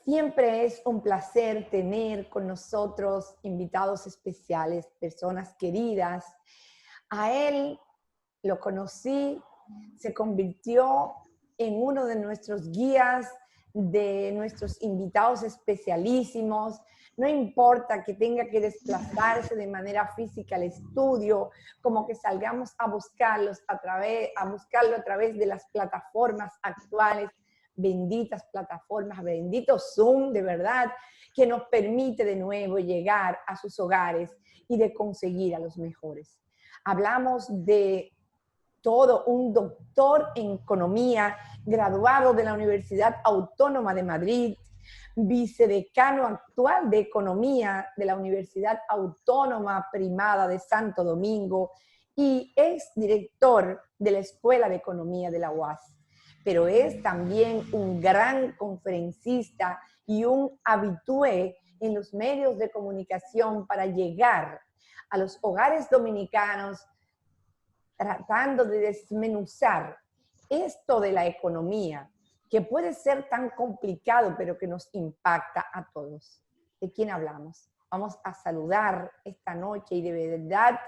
Siempre es un placer tener con nosotros invitados especiales, personas queridas. A él lo conocí, se convirtió en uno de nuestros guías, de nuestros invitados especialísimos. No importa que tenga que desplazarse de manera física al estudio, como que salgamos a buscarlo a través de las plataformas actuales, benditas plataformas, bendito Zoom, de verdad, que nos permite de nuevo llegar a sus hogares y de conseguir a los mejores. Hablamos de todo, un doctor en economía, graduado de la Universidad Autónoma de Madrid, vicedecano actual de Economía de la Universidad Autónoma Primada de Santo Domingo y exdirector de la Escuela de Economía de la UAS. Pero es también un gran conferencista y un habitué en los medios de comunicación para llegar a los hogares dominicanos tratando de desmenuzar esto de la economía, que puede ser tan complicado, pero que nos impacta a todos. ¿De quién hablamos? Vamos a saludar esta noche y de verdad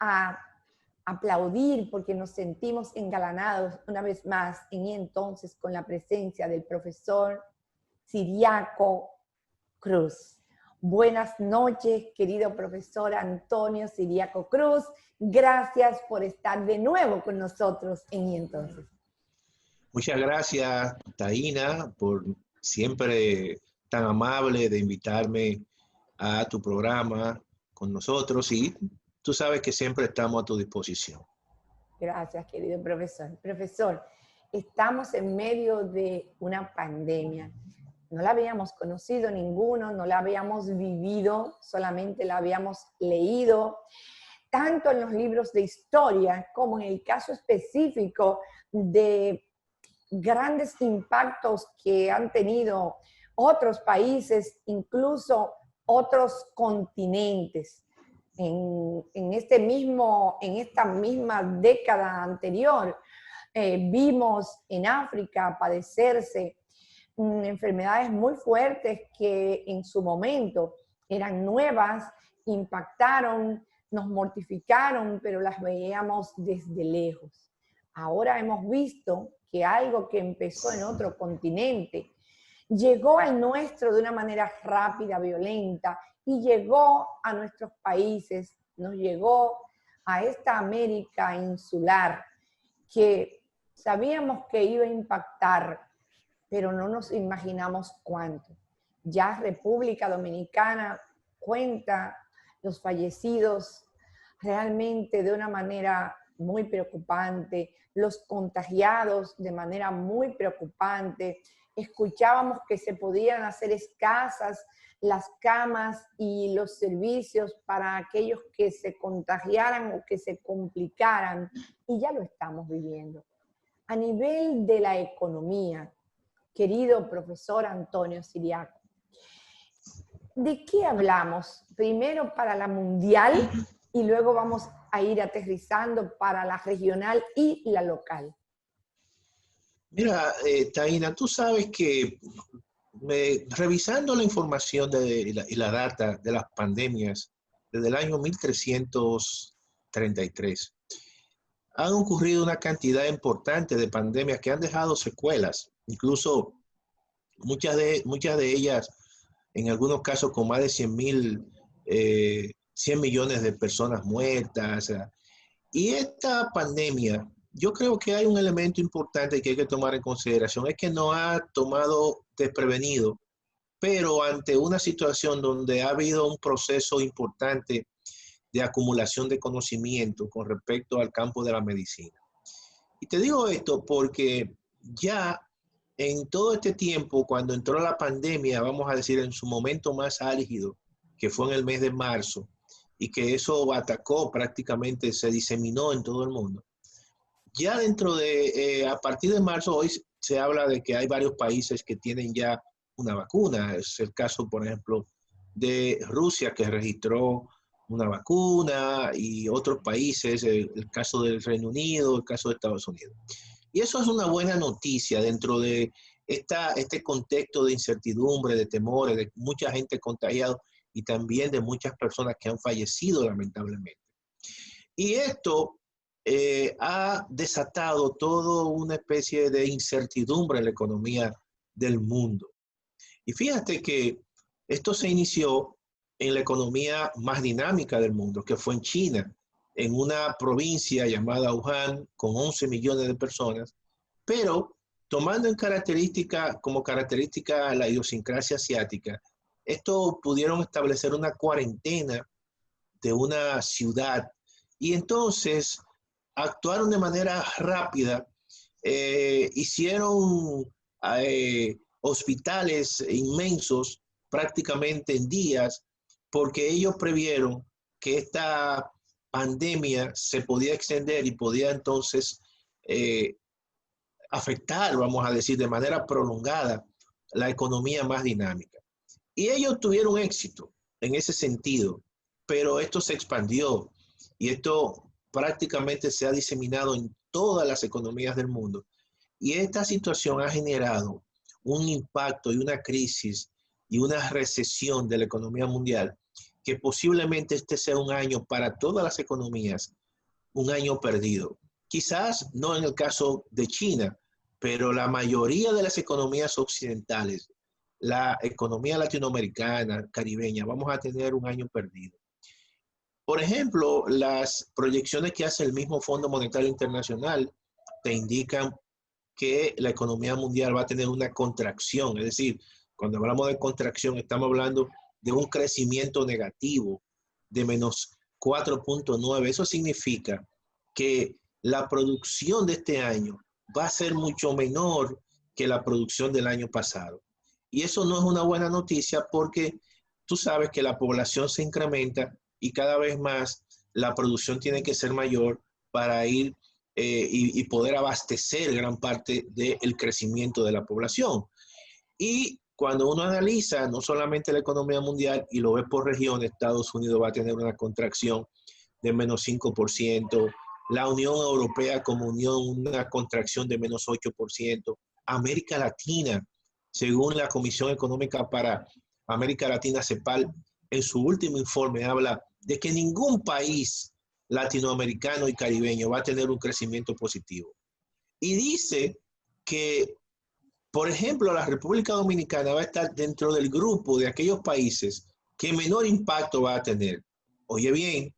a aplaudir porque nos sentimos engalanados una vez más y entonces con la presencia del profesor Ciriaco Cruz. Buenas noches, querido profesor Antonio Ciriaco Cruz. Gracias por estar de nuevo con nosotros en Y Entonces. Muchas gracias, Taina, por siempre tan amable de invitarme a tu programa con nosotros y tú sabes que siempre estamos a tu disposición. Gracias, querido profesor. Profesor, estamos en medio de una pandemia. No la habíamos conocido ninguno, no la habíamos vivido, solamente la habíamos leído, tanto en los libros de historia como en el caso específico de grandes impactos que han tenido otros países, incluso otros continentes. En esta misma década anterior, vimos en África padecerse enfermedades muy fuertes que en su momento eran nuevas, impactaron, nos mortificaron, pero las veíamos desde lejos. Ahora hemos visto que algo que empezó en otro continente llegó al nuestro de una manera rápida, violenta, y llegó a nuestros países, nos llegó a esta América insular que sabíamos que iba a impactar, pero no nos imaginamos cuánto. Ya República Dominicana cuenta los fallecidos realmente de una manera muy preocupante, los contagiados de manera muy preocupante. Escuchábamos que se podían hacer escasas las camas y los servicios para aquellos que se contagiaran o que se complicaran, y ya lo estamos viviendo. A nivel de la economía, querido profesor Antonio Ciriaco, ¿de qué hablamos? Primero para la mundial y luego vamos a ir aterrizando para la regional y la local. Mira, Taina, tú sabes que revisando la información y la data de las pandemias desde el año 1333, han ocurrido una cantidad importante de pandemias que han dejado secuelas, incluso muchas de ellas, en algunos casos con más de 100 millones de personas muertas. Y esta pandemia, yo creo que hay un elemento importante que hay que tomar en consideración, es que nos ha tomado desprevenido, pero ante una situación donde ha habido un proceso importante de acumulación de conocimiento con respecto al campo de la medicina. Y te digo esto porque ya en todo este tiempo, cuando entró la pandemia, vamos a decir en su momento más álgido, que fue en el mes de marzo, y que eso atacó prácticamente, se diseminó en todo el mundo. Ya a partir de marzo, hoy se habla de que hay varios países que tienen ya una vacuna. Es el caso, por ejemplo, de Rusia, que registró una vacuna, y otros países, el caso del Reino Unido, el caso de Estados Unidos. Y eso es una buena noticia dentro de este contexto de incertidumbre, de temores, de mucha gente contagiada y también de muchas personas que han fallecido lamentablemente. Y esto ha desatado toda una especie de incertidumbre en la economía del mundo. Y fíjate que esto se inició en la economía más dinámica del mundo, que fue en China, en una provincia llamada Wuhan, con 11 millones de personas, pero tomando como característica la idiosincrasia asiática, esto pudieron establecer una cuarentena de una ciudad y entonces actuaron de manera rápida, hicieron hospitales inmensos prácticamente en días, porque ellos previeron que esta pandemia se podía extender y podía entonces afectar, vamos a decir, de manera prolongada la economía más dinámica. Y ellos tuvieron éxito en ese sentido, pero esto se expandió y esto prácticamente se ha diseminado en todas las economías del mundo. Y esta situación ha generado un impacto y una crisis y una recesión de la economía mundial, que posiblemente este sea un año para todas las economías, un año perdido. Quizás no en el caso de China, pero la mayoría de las economías occidentales, la economía latinoamericana, caribeña, vamos a tener un año perdido. Por ejemplo, las proyecciones que hace el mismo Fondo Monetario Internacional te indican que la economía mundial va a tener una contracción. Es decir, cuando hablamos de contracción, estamos hablando de un crecimiento negativo de menos 4.9. Eso significa que la producción de este año va a ser mucho menor que la producción del año pasado. Y eso no es una buena noticia porque tú sabes que la población se incrementa y cada vez más la producción tiene que ser mayor para ir y poder abastecer gran parte del crecimiento de la población. Y cuando uno analiza no solamente la economía mundial y lo ve por región, Estados Unidos va a tener una contracción de menos 5%, la Unión Europea como unión una contracción de menos 8%, América Latina, según la Comisión Económica para América Latina, CEPAL, en su último informe habla de que ningún país latinoamericano y caribeño va a tener un crecimiento positivo. Y dice que, por ejemplo, la República Dominicana va a estar dentro del grupo de aquellos países que menor impacto va a tener. Oye bien,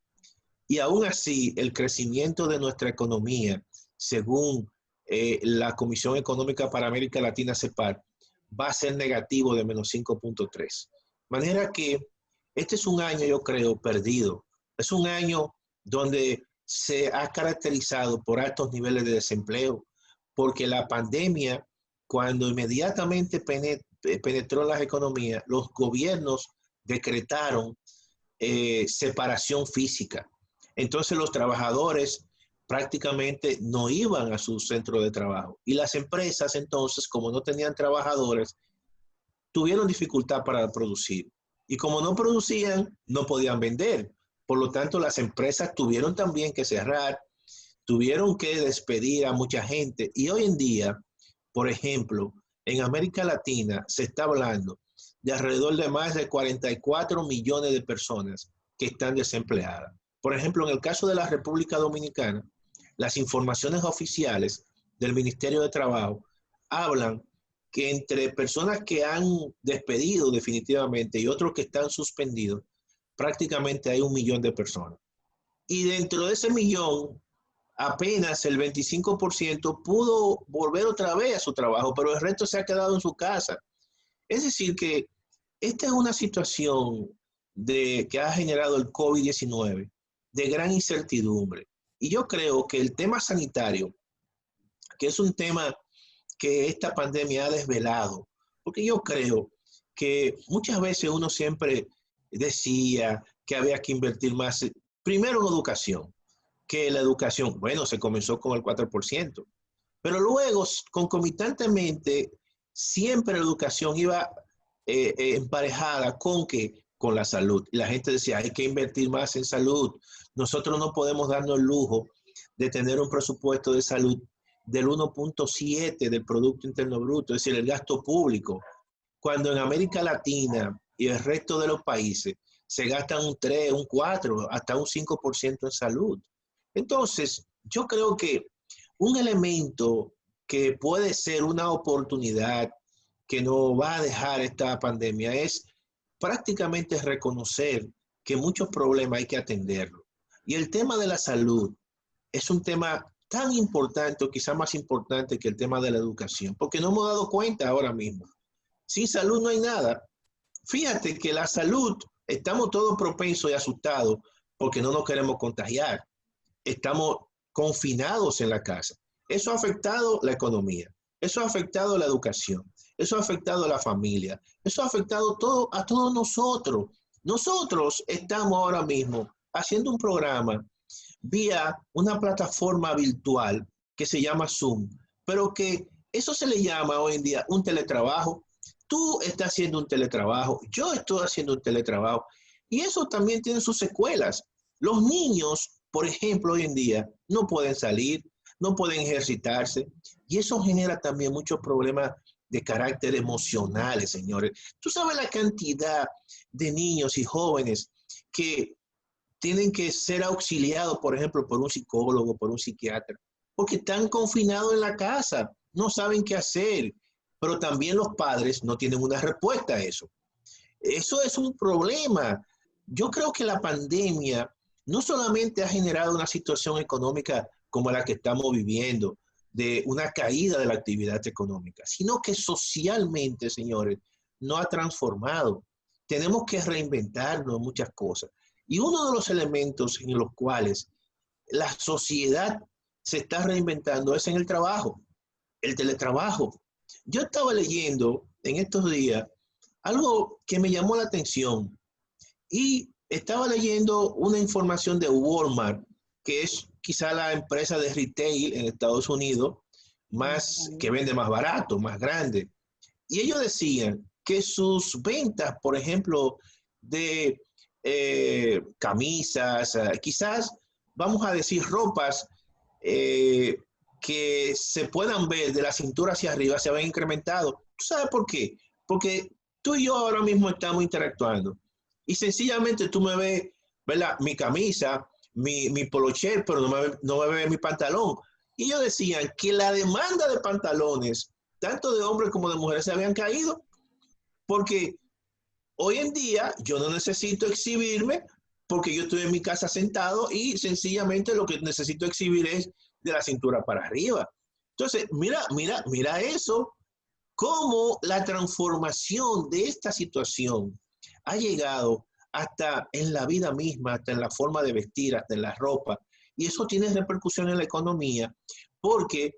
y aún así el crecimiento de nuestra economía, según la Comisión Económica para América Latina, CEPAL, va a ser negativo de menos 5.3. De manera que este es un año, yo creo, perdido. Es un año donde se ha caracterizado por altos niveles de desempleo, porque la pandemia, cuando inmediatamente penetró en las economías, los gobiernos decretaron separación física. Entonces los trabajadores prácticamente no iban a su centro de trabajo. Y las empresas entonces, como no tenían trabajadores, tuvieron dificultad para producir. Y como no producían, no podían vender. Por lo tanto, las empresas tuvieron también que cerrar, tuvieron que despedir a mucha gente. Y hoy en día, por ejemplo, en América Latina se está hablando de alrededor de más de 44 millones de personas que están desempleadas. Por ejemplo, en el caso de la República Dominicana, las informaciones oficiales del Ministerio de Trabajo hablan que entre personas que han despedido definitivamente y otros que están suspendidos, prácticamente hay 1 millón de personas. Y dentro de ese millón, apenas el 25% pudo volver otra vez a su trabajo, pero el resto se ha quedado en su casa. Es decir, que esta es una situación que ha generado el COVID-19 de gran incertidumbre. Y yo creo que el tema sanitario, que es un tema que esta pandemia ha desvelado, porque yo creo que muchas veces uno siempre decía que había que invertir más, primero en educación, que la educación, bueno, se comenzó con el 4%, pero luego, concomitantemente, siempre la educación iba emparejada con que con la salud. Y la gente decía, hay que invertir más en salud. Nosotros no podemos darnos el lujo de tener un presupuesto de salud del 1.7 del Producto Interno Bruto, es decir, el gasto público, cuando en América Latina y el resto de los países se gastan un 3, un 4, hasta un 5% en salud. Entonces, yo creo que un elemento que puede ser una oportunidad que nos va a dejar esta pandemia es prácticamente reconocer que muchos problemas hay que atenderlos. Y el tema de la salud es un tema tan importante, o quizá más importante que el tema de la educación, porque no hemos dado cuenta ahora mismo. Sin salud no hay nada. Fíjate que la salud, estamos todos propensos y asustados porque no nos queremos contagiar. Estamos confinados en la casa. Eso ha afectado la economía, eso ha afectado la educación, eso ha afectado a la familia, eso ha afectado todo, a todos nosotros. Nosotros estamos ahora mismo haciendo un programa vía una plataforma virtual que se llama Zoom, pero que eso se le llama hoy en día un teletrabajo. Tú estás haciendo un teletrabajo, yo estoy haciendo un teletrabajo, y eso también tiene sus secuelas. Los niños, por ejemplo, hoy en día no pueden salir, no pueden ejercitarse, y eso genera también muchos problemas de carácter emocionales, señores. Tú sabes la cantidad de niños y jóvenes que tienen que ser auxiliados, por ejemplo, por un psicólogo, por un psiquiatra, porque están confinados en la casa, no saben qué hacer, pero también los padres no tienen una respuesta a eso. Eso es un problema. Yo creo que la pandemia no solamente ha generado una situación económica como la que estamos viviendo, de una caída de la actividad económica, sino que socialmente, señores, nos ha transformado. Tenemos que reinventarnos en muchas cosas. Y uno de los elementos en los cuales la sociedad se está reinventando es en el trabajo, el teletrabajo. Yo estaba leyendo en estos días algo que me llamó la atención y estaba leyendo una información de Walmart, que es quizá la empresa de retail en Estados Unidos más que vende más barato, más grande. Y ellos decían que sus ventas, por ejemplo, de camisas, quizás vamos a decir ropas que se puedan ver de la cintura hacia arriba, se habían incrementado. ¿Tú sabes por qué? Porque tú y yo ahora mismo estamos interactuando y sencillamente tú me ves, ¿verdad? Mi camisa, mi polocher, pero no me ves mi pantalón. Y ellos decían que la demanda de pantalones, tanto de hombres como de mujeres, se habían caído, porque hoy en día yo no necesito exhibirme porque yo estoy en mi casa sentado y sencillamente lo que necesito exhibir es de la cintura para arriba. Entonces, mira eso, cómo la transformación de esta situación ha llegado hasta en la vida misma, hasta en la forma de vestir, hasta en la ropa. Y eso tiene repercusión en la economía porque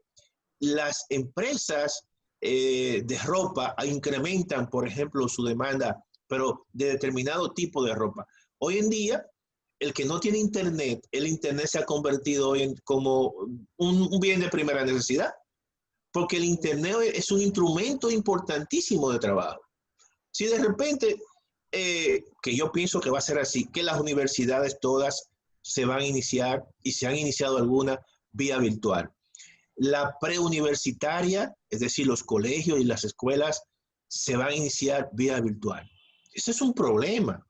las empresas de ropa incrementan, por ejemplo, su demanda, pero de determinado tipo de ropa. Hoy en día, el que no tiene internet, el internet se ha convertido hoy en como un bien de primera necesidad, porque el internet es un instrumento importantísimo de trabajo. Si de repente, que yo pienso que va a ser así, que las universidades todas se van a iniciar y se han iniciado algunas vía virtual. La preuniversitaria, es decir, los colegios y las escuelas, se van a iniciar vía virtual. Ese es un problema.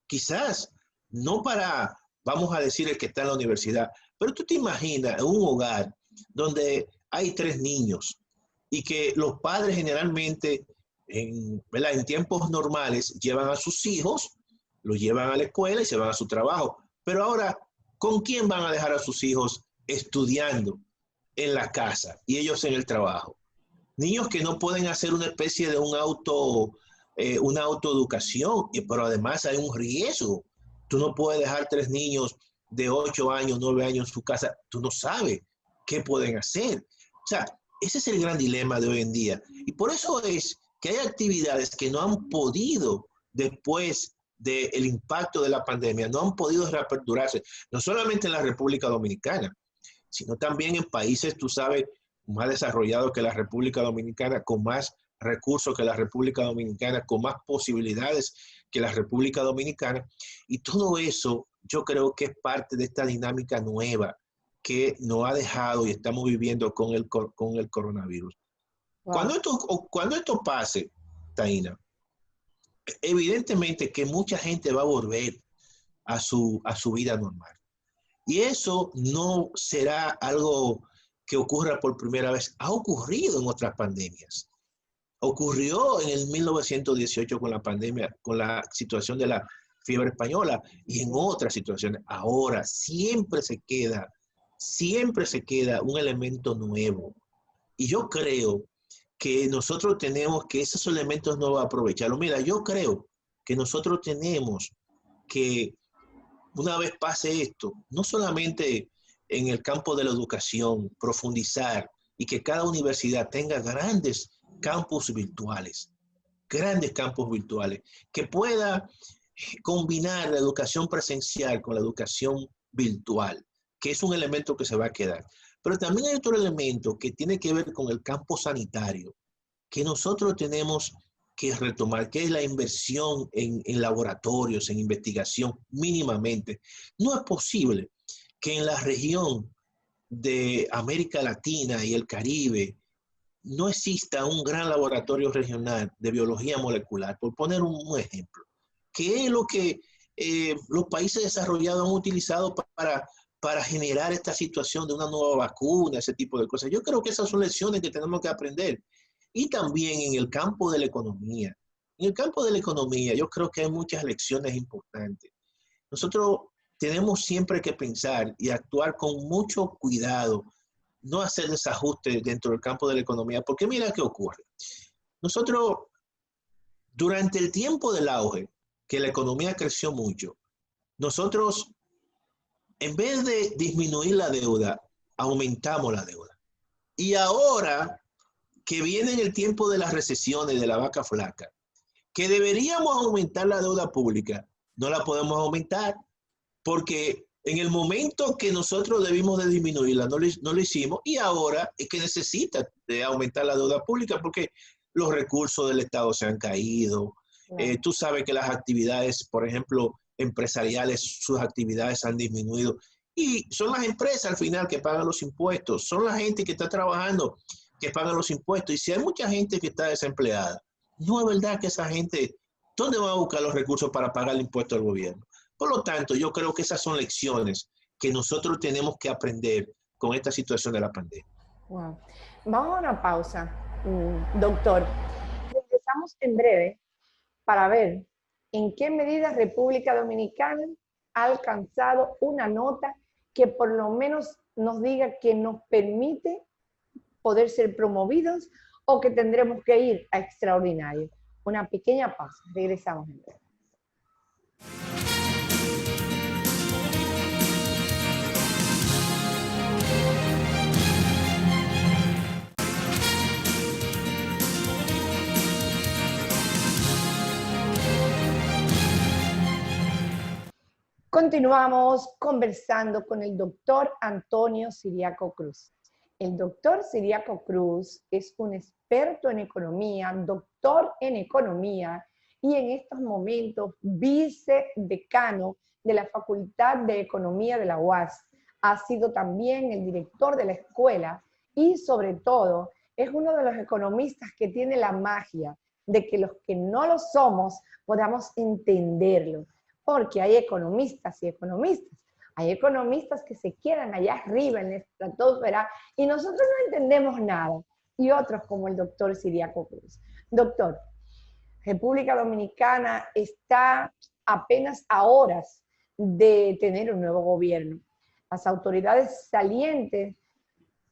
Quizás no para, vamos a decir, el que está en la universidad, pero tú te imaginas un hogar donde hay 3 niños y que los padres generalmente en tiempos normales llevan a sus hijos, los llevan a la escuela y se van a su trabajo. Pero ahora, ¿con quién van a dejar a sus hijos estudiando en la casa y ellos en el trabajo? Niños que no pueden hacer una especie de una autoeducación, pero además hay un riesgo. Tú no puedes dejar 3 niños de 8 años, 9 años en su casa. Tú no sabes qué pueden hacer. O sea, ese es el gran dilema de hoy en día. Y por eso es que hay actividades que no han podido, después del impacto de la pandemia, no han podido reaperturarse, no solamente en la República Dominicana, sino también en países, tú sabes, más desarrollados que la República Dominicana, con más recursos que la República Dominicana, con más posibilidades que la República Dominicana. Y todo eso yo creo que es parte de esta dinámica nueva que nos ha dejado y estamos viviendo con el coronavirus. Wow. Cuando esto pase, Taina, evidentemente que mucha gente va a volver a su vida normal. Y eso no será algo que ocurra por primera vez. Ha ocurrido en otras pandemias. Ocurrió en el 1918 con la pandemia, con la situación de la fiebre española y en otras situaciones. Ahora siempre se queda un elemento nuevo. Y yo creo que nosotros tenemos que esos elementos nuevos aprovecharlos. Mira, yo creo que nosotros tenemos que, una vez pase esto, no solamente en el campo de la educación, profundizar y que cada universidad tenga grandes campus virtuales, que pueda combinar la educación presencial con la educación virtual, que es un elemento que se va a quedar. Pero también hay otro elemento que tiene que ver con el campo sanitario, que nosotros tenemos que retomar, que es la inversión en laboratorios, en investigación, mínimamente. No es posible que en la región de América Latina y el Caribe no exista un gran laboratorio regional de biología molecular, por poner un ejemplo, que es lo que los países desarrollados han utilizado para generar esta situación de una nueva vacuna, ese tipo de cosas. Yo creo que esas son lecciones que tenemos que aprender. Y también en el campo de la economía. En el campo de la economía yo creo que hay muchas lecciones importantes. Nosotros tenemos siempre que pensar y actuar con mucho cuidado, no hacer desajustes dentro del campo de la economía, porque mira qué ocurre. Nosotros, durante el tiempo del auge, que la economía creció mucho, nosotros, en vez de disminuir la deuda, aumentamos la deuda. Y ahora que viene en el tiempo de las recesiones, de la vaca flaca, que deberíamos aumentar la deuda pública, no la podemos aumentar, porque en el momento que nosotros debimos de disminuirla, no lo hicimos, y ahora es que necesita de aumentar la deuda pública, porque los recursos del Estado se han caído. Tú sabes que las actividades, por ejemplo, empresariales, sus actividades han disminuido, y son las empresas al final que pagan los impuestos, son la gente que está trabajando que pagan los impuestos. Y si hay mucha gente que está desempleada, no es verdad que esa gente, ¿dónde va a buscar los recursos para pagar el impuesto al gobierno? Por lo tanto, yo creo que esas son lecciones que nosotros tenemos que aprender con esta situación de la pandemia. Wow. Vamos a una pausa, doctor. Regresamos en breve para ver en qué medida República Dominicana ha alcanzado una nota que por lo menos nos diga que nos permite poder ser promovidos o que tendremos que ir a extraordinario. Una pequeña pausa. Regresamos en breve. Continuamos conversando con el doctor Antonio Ciriaco Cruz. El doctor Ciriaco Cruz es un experto en economía, doctor en economía y en estos momentos vicedecano de la Facultad de Economía de la UAS. Ha sido también el director de la escuela y sobre todo es uno de los economistas que tiene la magia de que los que no lo somos podamos entenderlo. Porque hay economistas y economistas. Hay economistas que se quedan allá arriba en la estratosfera y nosotros no entendemos nada. Y otros como el doctor Ciriaco Cruz. Doctor, República Dominicana está apenas a horas de tener un nuevo gobierno. Las autoridades salientes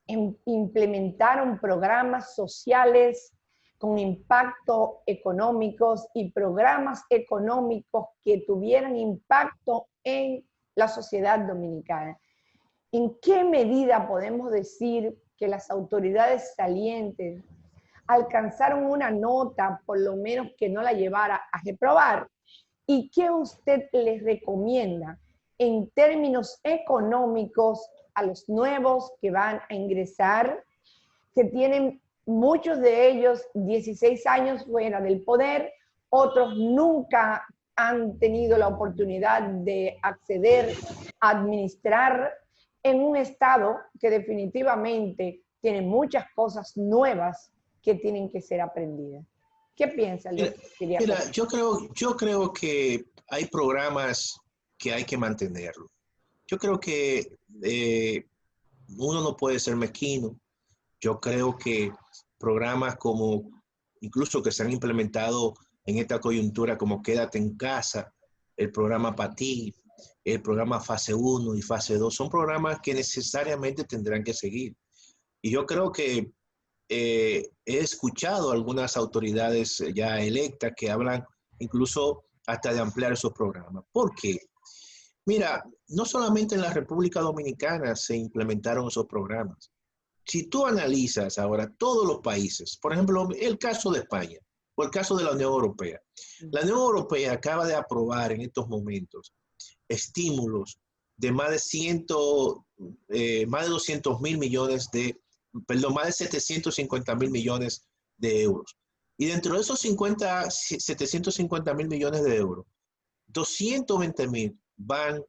implementaron programas sociales con impacto económicos y programas económicos que tuvieran impacto en la sociedad dominicana. ¿En qué medida podemos decir que las autoridades salientes alcanzaron una nota, por lo menos que no la llevara a reprobar? ¿Y qué usted les recomienda en términos económicos a los nuevos que van a ingresar, que tienen muchos de ellos 16 años fuera del poder, otros nunca han tenido la oportunidad de acceder a administrar en un estado que definitivamente tiene muchas cosas nuevas que tienen que ser aprendidas. ¿Qué piensa el doctor Kiriakos? Mira, yo creo que hay programas que hay que mantenerlo. Yo creo que uno no puede ser mezquino. Yo creo que programas como, incluso que se han implementado en esta coyuntura, como Quédate en Casa, el programa PATI, el programa Fase 1 y Fase 2, son programas que necesariamente tendrán que seguir. Y yo creo que he escuchado algunas autoridades ya electas que hablan incluso hasta de ampliar esos programas. ¿Por qué? Mira, no solamente en la República Dominicana se implementaron esos programas. Si tú analizas ahora todos los países, por ejemplo, el caso de España o el caso de la Unión Europea, la Unión Europea acaba de aprobar en estos momentos estímulos de más de 200 mil millones de, perdón, más de 750 mil millones de euros. Y dentro de esos 750 mil millones de euros, 220 mil van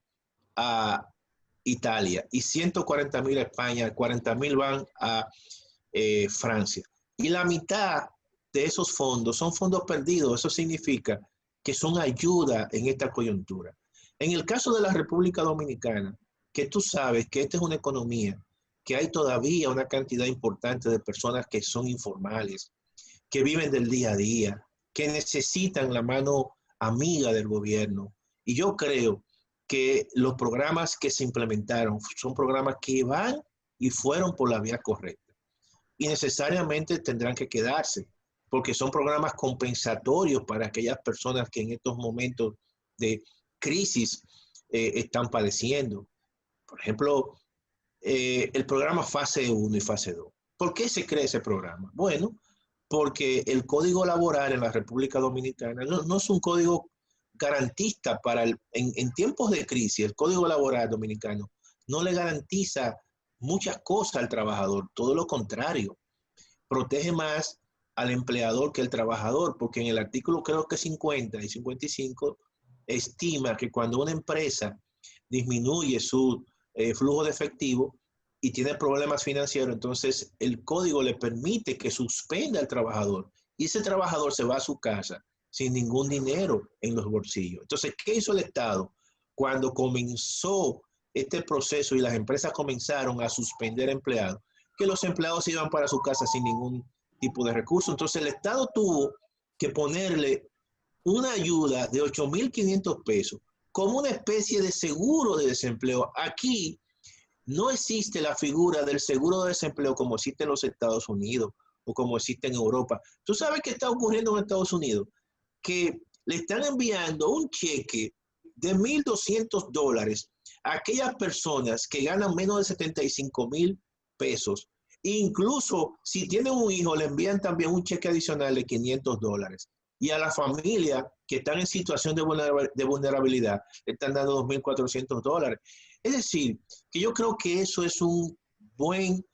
a Italia y 140 mil a España, 40 mil van a Francia. Y la mitad de esos fondos son fondos perdidos. Eso significa que son ayuda en esta coyuntura. En el caso de la República Dominicana, que tú sabes que esta es una economía, que hay todavía una cantidad importante de personas que son informales, que viven del día a día, que necesitan la mano amiga del gobierno. Y yo creo que los programas que se implementaron son programas que van y fueron por la vía correcta. Y necesariamente tendrán que quedarse, porque son programas compensatorios para aquellas personas que en estos momentos de crisis están padeciendo. Por ejemplo, el programa Fase 1 y Fase 2. ¿Por qué se crea ese programa? Bueno, porque el Código Laboral en la República Dominicana no es un código garantista para en tiempos de crisis. El Código Laboral dominicano no le garantiza muchas cosas al trabajador, todo lo contrario, protege más al empleador que al trabajador, porque en el artículo creo que 50 y 55 estima que cuando una empresa disminuye su flujo de efectivo y tiene problemas financieros, entonces el código le permite que suspenda al trabajador y ese trabajador se va a su casa sin ningún dinero en los bolsillos. Entonces, ¿qué hizo el Estado cuando comenzó este proceso y las empresas comenzaron a suspender empleados? Que los empleados se iban para su casa sin ningún tipo de recurso. Entonces, el Estado tuvo que ponerle una ayuda de 8.500 pesos como una especie de seguro de desempleo. Aquí no existe la figura del seguro de desempleo como existe en los Estados Unidos o como existe en Europa. ¿Tú sabes qué está ocurriendo en Estados Unidos? Que le están enviando un cheque de $1.200 a aquellas personas que ganan menos de 75,000 pesos. Incluso si tienen un hijo, le envían también un cheque adicional de $500. Y a la familia que están en situación de vulnerabilidad, le están dando $2.400. Es decir, que yo creo que eso es un buen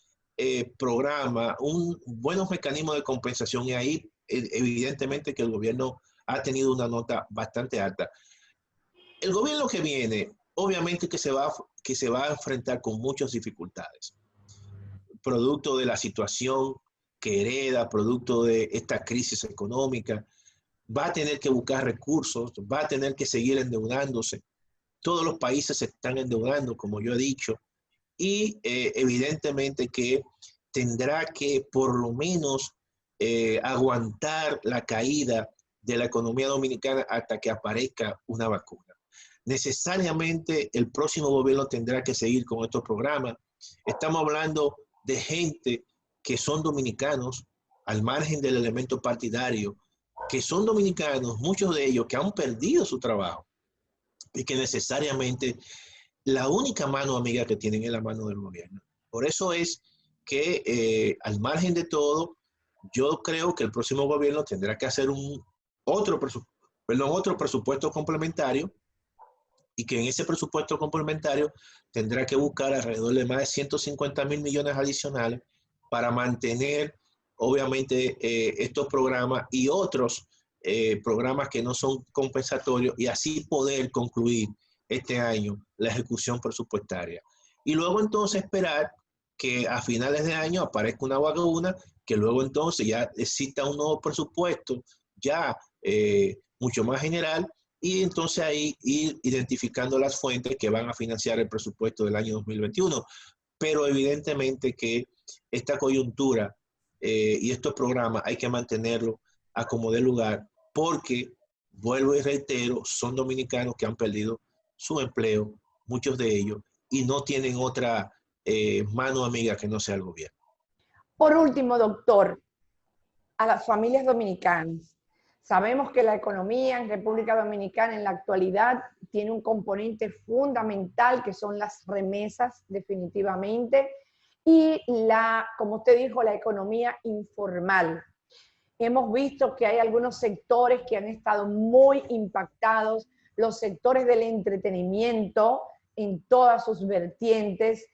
programa, un buenos mecanismos de compensación, y ahí evidentemente que el gobierno ha tenido una nota bastante alta. El gobierno que viene, obviamente que se va a enfrentar con muchas dificultades, producto de la situación que hereda, producto de esta crisis económica. Va a tener que buscar recursos, va a tener que seguir endeudándose. Todos los países se están endeudando, como yo he dicho, y evidentemente que tendrá que por lo menos aguantar la caída de la economía dominicana hasta que aparezca una vacuna. Necesariamente el próximo gobierno tendrá que seguir con estos programas. Estamos hablando de gente que son dominicanos, al margen del elemento partidario, que son dominicanos, muchos de ellos que han perdido su trabajo y que necesariamente la única mano amiga que tienen es la mano del gobierno. Por eso es que al margen de todo, yo creo que el próximo gobierno tendrá que hacer otro presupuesto complementario, y que en ese presupuesto complementario tendrá que buscar alrededor de más de 150,000 millones adicionales para mantener, obviamente, estos programas y otros programas que no son compensatorios, y así poder concluir este año la ejecución presupuestaria. y luego entonces esperar que a finales de año aparezca una vacuna, que luego entonces ya exista un nuevo presupuesto ya mucho más general, y entonces ahí ir identificando las fuentes que van a financiar el presupuesto del año 2021. Pero evidentemente que esta coyuntura y estos programas hay que mantenerlo a como dé lugar, porque, vuelvo y reitero, son dominicanos que han perdido su empleo, muchos de ellos, y no tienen otra mano amiga que no sea el gobierno. Por último, doctor, a las familias dominicanas. Sabemos que la economía en República Dominicana en la actualidad tiene un componente fundamental que son las remesas, definitivamente, y como usted dijo, la economía informal. Hemos visto que hay algunos sectores que han estado muy impactados, los sectores del entretenimiento en todas sus vertientes,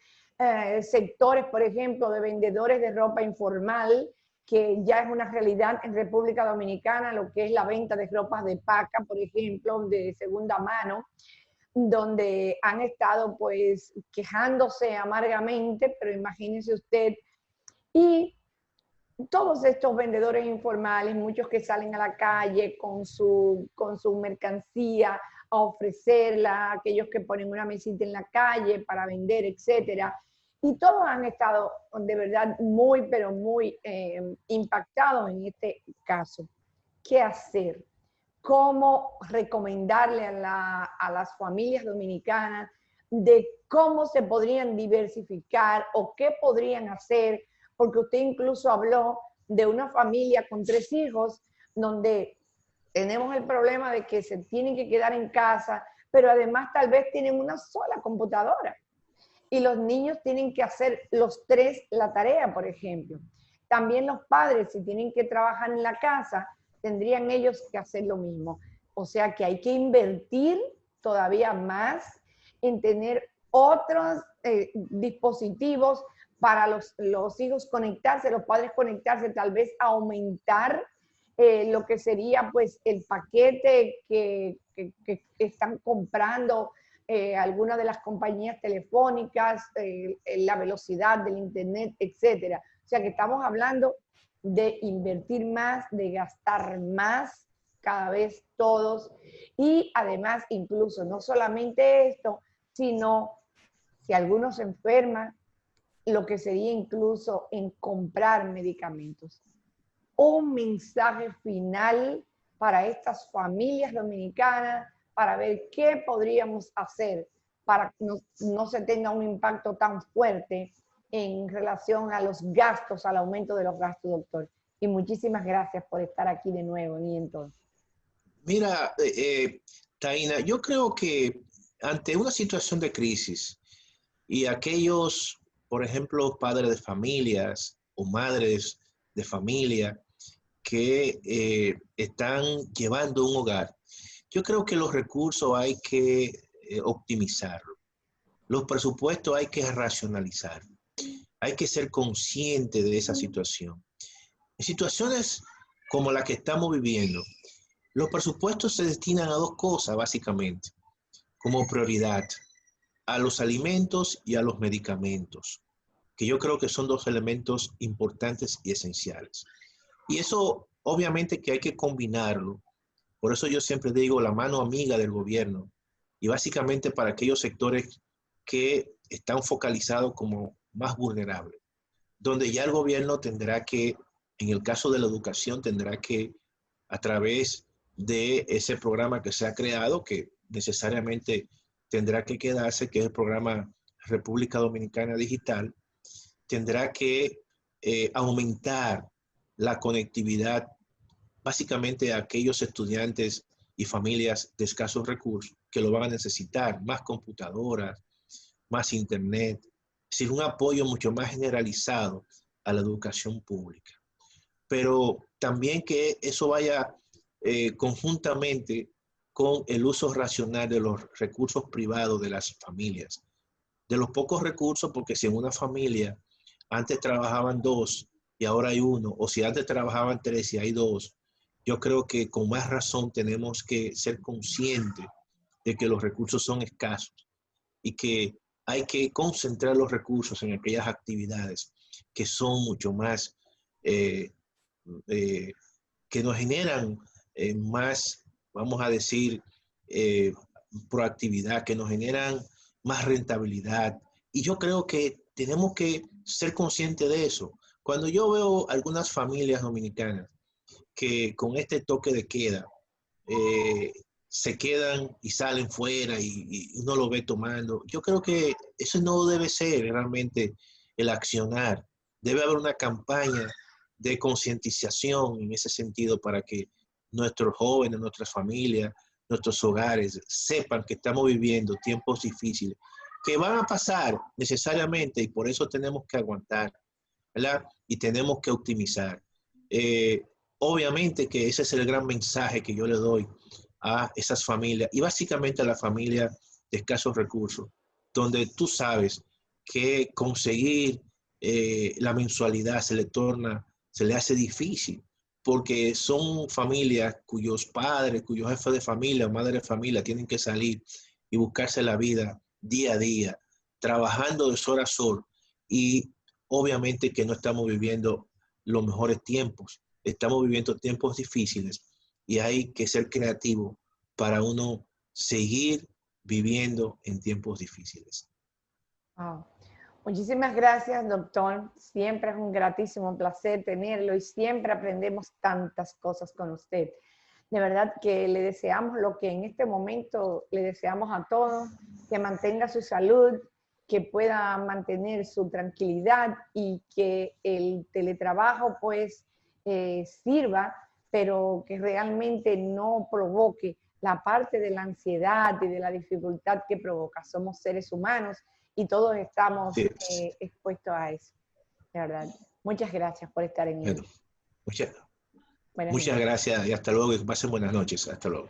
sectores, por ejemplo, de vendedores de ropa informal, que ya es una realidad en República Dominicana, lo que es la venta de ropas de paca, por ejemplo, de segunda mano, donde han estado pues quejándose amargamente, pero imagínese usted, y todos estos vendedores informales, muchos que salen a la calle con su mercancía a ofrecerla, aquellos que ponen una mesita en la calle para vender, etcétera. Y todos han estado de verdad muy, pero muy impactados en este caso. ¿Qué hacer? ¿Cómo recomendarle a las familias dominicanas de cómo se podrían diversificar o qué podrían hacer? Porque usted incluso habló de una familia con 3 hijos, donde tenemos el problema de que se tienen que quedar en casa, pero además tal vez tienen una sola computadora. Y los niños tienen que hacer los 3 la tarea, por ejemplo. También los padres, si tienen que trabajar en la casa, tendrían ellos que hacer lo mismo. O sea que hay que invertir todavía más en tener otros dispositivos para los hijos conectarse, los padres conectarse, tal vez aumentar lo que sería pues el paquete que están comprando algunas de las compañías telefónicas, la velocidad del internet, etcétera. O sea que estamos hablando de invertir más, de gastar más cada vez todos, y además incluso no solamente esto, sino si alguno se enferma, lo que sería incluso en comprar medicamentos. Un mensaje final para estas familias dominicanas, para ver qué podríamos hacer para que no se tenga un impacto tan fuerte en relación a los gastos, al aumento de los gastos, doctor. Y muchísimas gracias por estar aquí de nuevo, Nienton. Mira, Taina, yo creo que ante una situación de crisis y aquellos, por ejemplo, padres de familias o madres de familia que están llevando un hogar, yo creo que los recursos hay que optimizarlos. Los presupuestos hay que racionalizar. Hay que ser consciente de esa situación. En situaciones como la que estamos viviendo, los presupuestos se destinan a 2 cosas, básicamente, como prioridad: a los alimentos y a los medicamentos, que yo creo que son 2 elementos importantes y esenciales. Y eso, obviamente, que hay que combinarlo. Por eso yo siempre digo la mano amiga del gobierno, y básicamente para aquellos sectores que están focalizados como más vulnerables, donde ya el gobierno tendrá que, en el caso de la educación, tendrá que, a través de ese programa que se ha creado, que necesariamente tendrá que quedarse, que es el programa República Dominicana Digital, tendrá que aumentar la conectividad básicamente a aquellos estudiantes y familias de escasos recursos que lo van a necesitar: más computadoras, más internet, es decir, un apoyo mucho más generalizado a la educación pública. Pero también que eso vaya conjuntamente con el uso racional de los recursos privados de las familias, de los pocos recursos, porque si en una familia antes trabajaban 2 y ahora hay 1, o si antes trabajaban 3 y hay 2, yo creo que con más razón tenemos que ser conscientes de que los recursos son escasos y que hay que concentrar los recursos en aquellas actividades que son mucho más, que nos generan más, vamos a decir, proactividad, que nos generan más rentabilidad. Y yo creo que tenemos que ser conscientes de eso. Cuando yo veo algunas familias dominicanas que con este toque de queda se quedan y salen fuera y uno lo ve tomando, yo creo que eso no debe ser realmente el accionar. Debe haber una campaña de concientización en ese sentido para que nuestros jóvenes, nuestras familias, nuestros hogares sepan que estamos viviendo tiempos difíciles, que van a pasar necesariamente y por eso tenemos que aguantar, ¿verdad? Y tenemos que optimizar. Obviamente que ese es el gran mensaje que yo le doy a esas familias y básicamente a la familia de escasos recursos, donde tú sabes que conseguir la mensualidad se le hace difícil, porque son familias cuyos padres, cuyos jefes de familia o madres de familia tienen que salir y buscarse la vida día a día, trabajando de sol a sol, y obviamente que no estamos viviendo los mejores tiempos, estamos viviendo tiempos difíciles y hay que ser creativo para uno seguir viviendo en tiempos difíciles. Wow. Muchísimas gracias, doctor. Siempre es un gratísimo placer tenerlo y siempre aprendemos tantas cosas con usted. De verdad que le deseamos lo que en este momento le deseamos a todos, que mantenga su salud, que pueda mantener su tranquilidad y que el teletrabajo pues sirva, pero que realmente no provoque la parte de la ansiedad y de la dificultad que provoca. Somos seres humanos y todos estamos expuestos a eso, de verdad. Muchas gracias por estar en Bueno, él. muchas gracias y hasta luego. Que pasen buenas noches. Hasta luego.